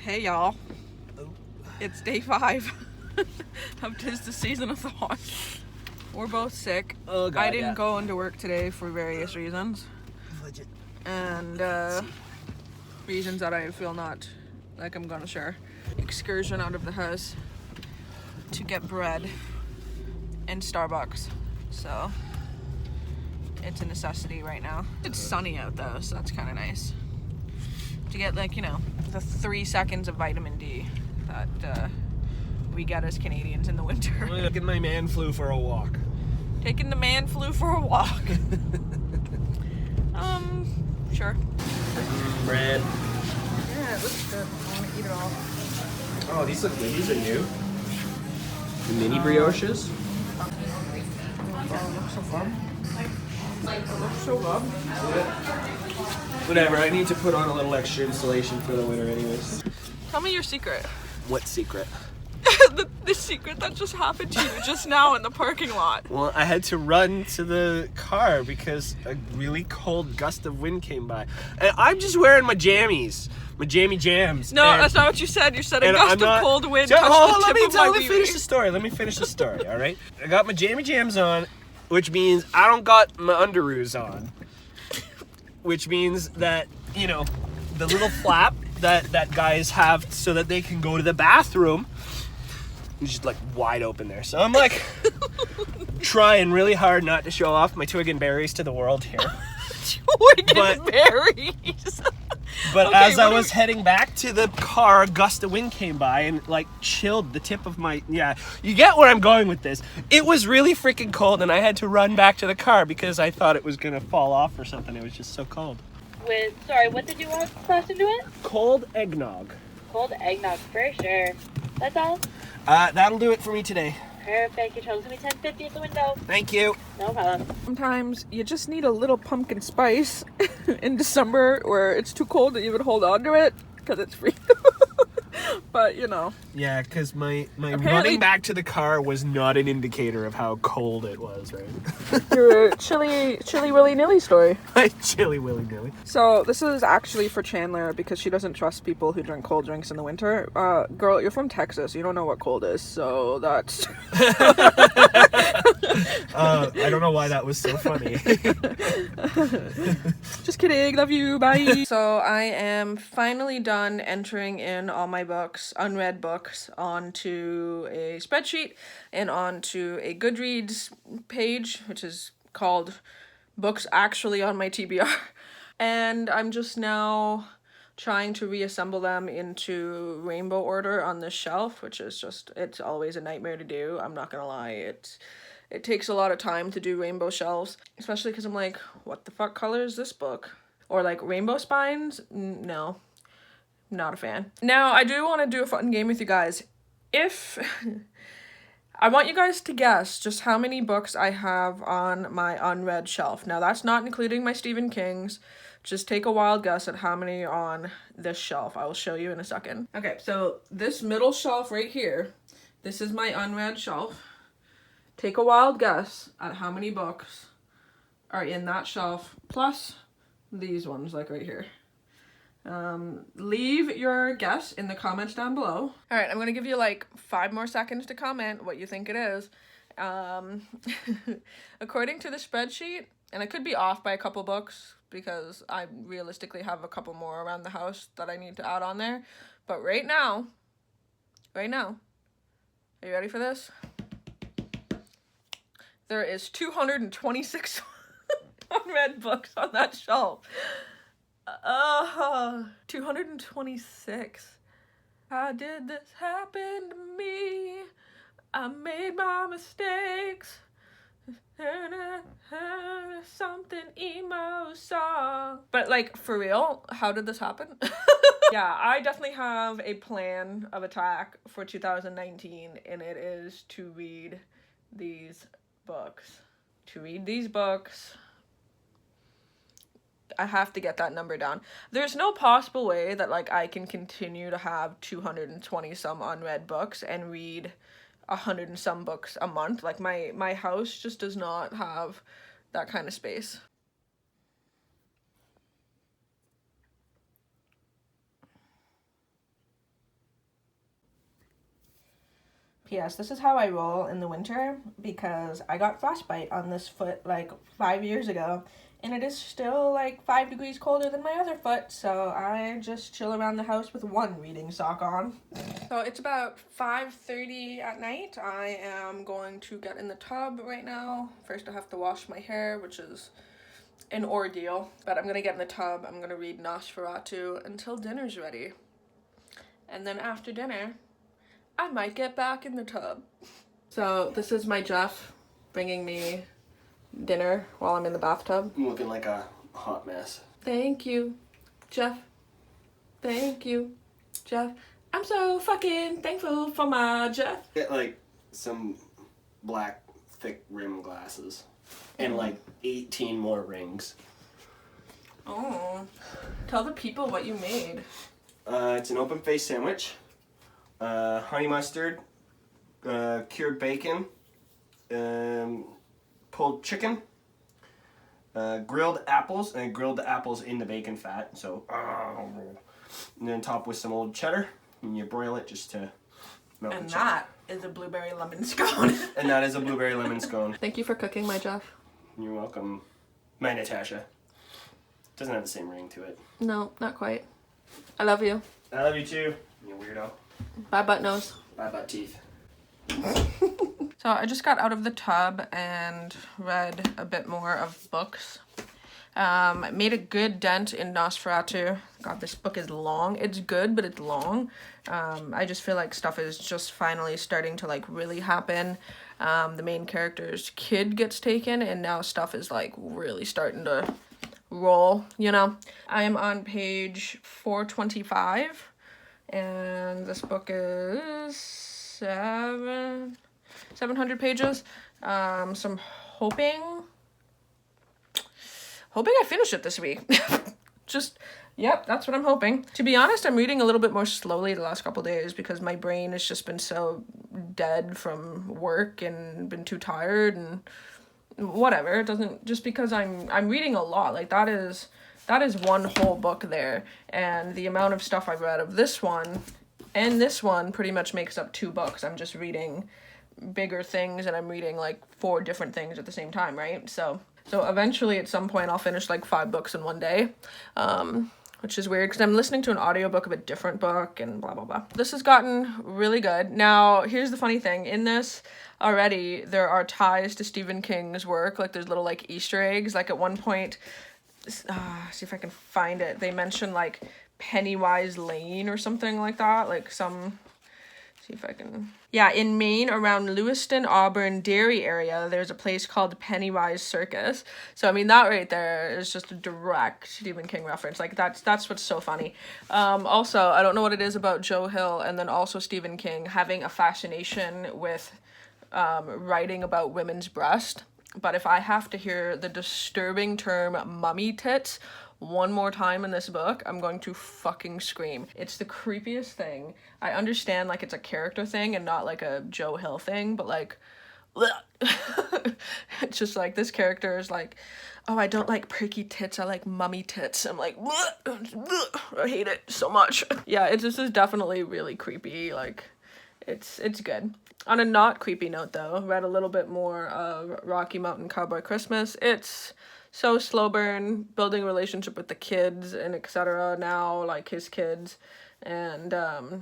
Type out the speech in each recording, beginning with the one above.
Hey y'all, it's day 5 of Tis-The-Season-A-Thon. We're both sick. Oh God, I didn't go into work today for various reasons. Legit. And reasons that I feel not like I'm gonna share. Excursion out of the house to get bread and Starbucks. So it's a necessity right now. It's sunny out though, so that's kind of nice. To get, like, you know, the 3 seconds of vitamin D that we get as Canadians in the winter. I'm taking my man flu for a walk. Taking the man flu for a walk. Sure. Bread. Yeah, it looks good. I want to eat it all. Oh, these look good. These are new. The mini brioches. Oh, it looks so fun. It looks so good. Whatever, I need to put on a little extra insulation for the winter anyways. Tell me your secret. What secret? the secret that just happened to you just now in the parking lot. Well, I had to run to the car because a really cold gust of wind came by. And I'm just wearing my jammies. My jammy jams. No, that's not what you said. You said a gust of cold wind touched the tip of my Let me finish the story. Let me finish the story, alright? I got my jammy jams on, which means I don't got my underoos on. Which means that, you know, the little flap that guys have so that they can go to the bathroom is just like wide open there. So I'm like trying really hard not to show off my twig and berries to the world here. Twig and berries. But okay, as I was heading back to the car, a gust of wind came by and like chilled the tip of my, yeah, you get where I'm going with this. It was really freaking cold and I had to run back to the car because I thought it was gonna fall off or something. It was just so cold. Sorry, what did you want tossed into it? Cold eggnog. Cold eggnog, for sure. That's all? That'll do it for me today. Perfect, your total's gonna be $10.50 at the window. Thank you. No problem. Sometimes you just need a little pumpkin spice in December where it's too cold to even hold on to it because it's free. But, you know. Yeah, because my running back to the car was not an indicator of how cold it was, right? Your chilly willy-nilly story. My chilly willy-nilly. So this is actually for Chandler because she doesn't trust people who drink cold drinks in the winter. Girl, you're from Texas. You don't know what cold is, so that's... I don't know why that was so funny. Just kidding. Love you. Bye. So I am finally done entering in all my books, unread books, onto a spreadsheet and onto a Goodreads page, which is called Books Actually on My TBR. And I'm just now trying to reassemble them into rainbow order on this shelf, which is just, it's always a nightmare to do. I'm not gonna lie. It takes a lot of time to do rainbow shelves, especially because I'm like, what the fuck color is this book? Or like rainbow spines? No, not a fan. Now, I do want to do a fun game with you guys. If I want you guys to guess just how many books I have on my unread shelf. Now, that's not including my Stephen King's. Just take a wild guess at how many are on this shelf. I will show you in a second. Okay, so this middle shelf right here, this is my unread shelf. Take a wild guess at how many books are in that shelf, plus these ones, like right here. Leave your guess in the comments down below. All right, I'm gonna give you like 5 more seconds to comment what you think it is. According to the spreadsheet, and I could be off by a couple books because I realistically have a couple more around the house that I need to add on there. But right now, are you ready for this? There is 226 unread books on that shelf. 226. How did this happen to me? I made my mistakes. Something emo song. But like, for real, how did this happen? Yeah, I definitely have a plan of attack for 2019, and it is to read these books. I have to get that number down. There's no possible way that like I can continue to have 220 some unread books and read 100 and some books a month. Like my house just does not have that kind of space. P.S. This is how I roll in the winter because I got frostbite on this foot like 5 years ago, and it is still like 5 degrees colder than my other foot, so I just chill around the house with one reading sock on. So it's about 5:30 at night. I am going to get in the tub right now. First I have to wash my hair, which is an ordeal, but I'm gonna get in the tub. I'm gonna read Nosferatu until dinner's ready. And then after dinner, I might get back in the tub. So this is my Jeff bringing me dinner while I'm in the bathtub. I'm looking like a hot mess. Thank you, Jeff. Thank you, Jeff. I'm so fucking thankful for my Jeff. Get like some black thick rim glasses and like 18 more rings. Oh, tell the people what you made. It's an open face sandwich, honey mustard, cured bacon, pulled chicken, grilled apples, and I grilled the apples in the bacon fat. So, and then top with some old cheddar, and you broil it just to melt And the cheddar. that is a blueberry lemon scone. And that is a blueberry lemon scone. Thank you for cooking, my Jeff. You're welcome. My Natasha. Doesn't have the same ring to it. No, not quite. I love you. I love you too, you weirdo. Bye, butt nose. Bye butt teeth. So I just got out of the tub and read a bit more of books. I made a good dent in Nosferatu. God, this book is long. It's good, but it's long. I just feel like stuff is just finally starting to like really happen. The main character's kid gets taken, and now stuff is like really starting to roll, you know? I am on page 425, and this book is 700 pages. So I'm hoping I finish it this week. Yep, that's what I'm hoping. To be honest, I'm reading a little bit more slowly the last couple days because my brain has just been so dead from work and been too tired and whatever. It doesn't, just because I'm reading a lot, like that is one whole book there, and the amount of stuff I've read of this one and this one pretty much makes up 2 books. I'm just reading bigger things, and I'm reading like 4 different things at the same time, right? So eventually at some point I'll finish like 5 books in one day, which is weird because I'm listening to an audiobook of a different book and blah blah blah. This has gotten really good. Now here's the funny thing, in this already there are ties to Stephen King's work, like there's little like Easter eggs. Like at one point, see if I can find it, they mention like Pennywise Lane or something like that, like some, see if I can, yeah, in Maine around Lewiston, Auburn, Derry area, there's a place called Pennywise Circus. So I mean that right there is just a direct Stephen King reference. Like that's what's so funny. Also, I don't know what it is about Joe Hill and then also Stephen King having a fascination with writing about women's breast, but if I have to hear the disturbing term mummy tits one more time in this book, I'm going to fucking scream. It's the creepiest thing. I understand like it's a character thing and not like a Joe Hill thing, but like it's just like this character is like, oh, I don't like perky tits, I like mummy tits. I'm like, I hate it so much. Yeah, this is definitely really creepy. Like it's good. On a not creepy note though, read a little bit more of Rocky Mountain Cowboy Christmas. It's so slow burn, building a relationship with the kids and etc. now, like his kids, and oh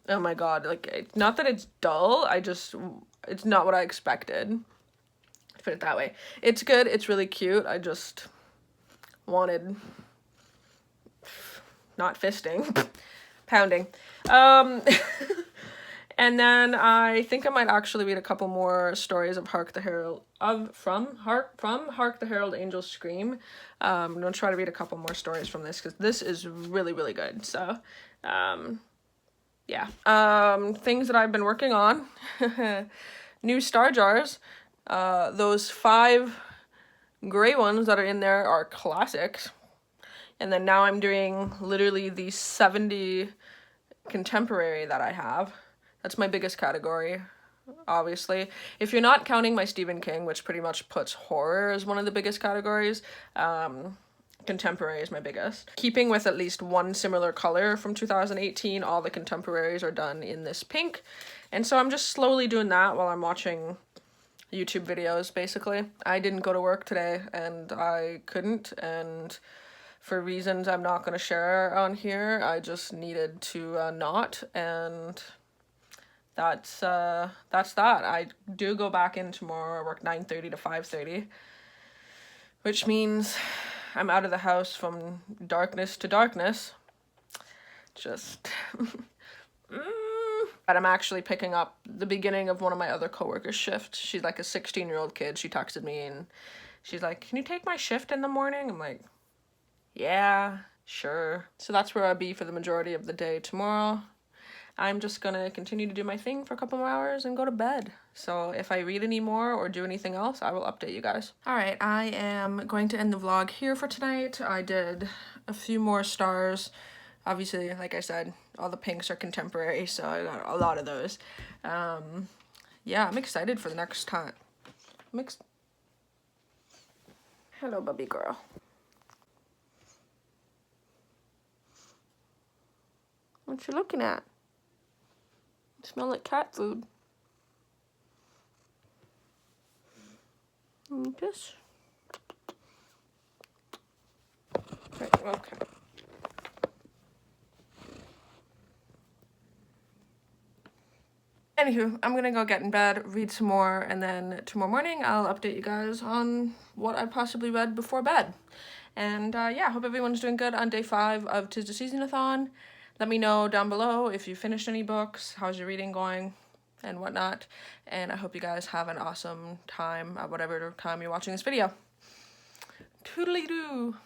my god, like it's not that it's dull, it's not what I expected. Put it that way. It's good, it's really cute. I just wanted not fisting, pounding. And then I think I might actually read a couple more stories of Hark the Herald from Hark the Herald Angels Scream. I'm gonna try to read a couple more stories from this because this is really, really good. So yeah. Things that I've been working on. New star jars. Those 5 gray ones that are in there are classics. And then now I'm doing literally the 70 contemporary that I have. That's my biggest category, obviously. If you're not counting my Stephen King, which pretty much puts horror as one of the biggest categories, contemporary is my biggest. Keeping with at least one similar color from 2018, all the contemporaries are done in this pink. And so I'm just slowly doing that while I'm watching YouTube videos, basically. I didn't go to work today, and I couldn't, and for reasons I'm not going to share on here, I just needed to not, and that's that. I do go back in tomorrow. I work 9:30 to 5:30, which means I'm out of the house from darkness to darkness. Just but I'm actually picking up the beginning of one of my other coworkers' shifts. She's like a 16-year-old kid. She texted me and she's like, "Can you take my shift in the morning?" I'm like, "Yeah, sure." So that's where I'll be for the majority of the day tomorrow. I'm just gonna continue to do my thing for a couple more hours and go to bed. So if I read any more or do anything else, I will update you guys. Alright, I am going to end the vlog here for tonight. I did a few more stars. Obviously, like I said, all the pinks are contemporary, so I got a lot of those. Yeah, I'm excited for the next time. Hello, baby girl. What you looking at? You smell like cat food. This. Right, okay. Anywho, I'm gonna go get in bed, read some more, and then tomorrow morning I'll update you guys on what I possibly read before bed. And yeah, hope everyone's doing good on day 5 of Tis-The-Season-A-Thon. Let me know down below if you finished any books, how's your reading going, and whatnot. And I hope you guys have an awesome time at whatever time you're watching this video. Toodly-doo!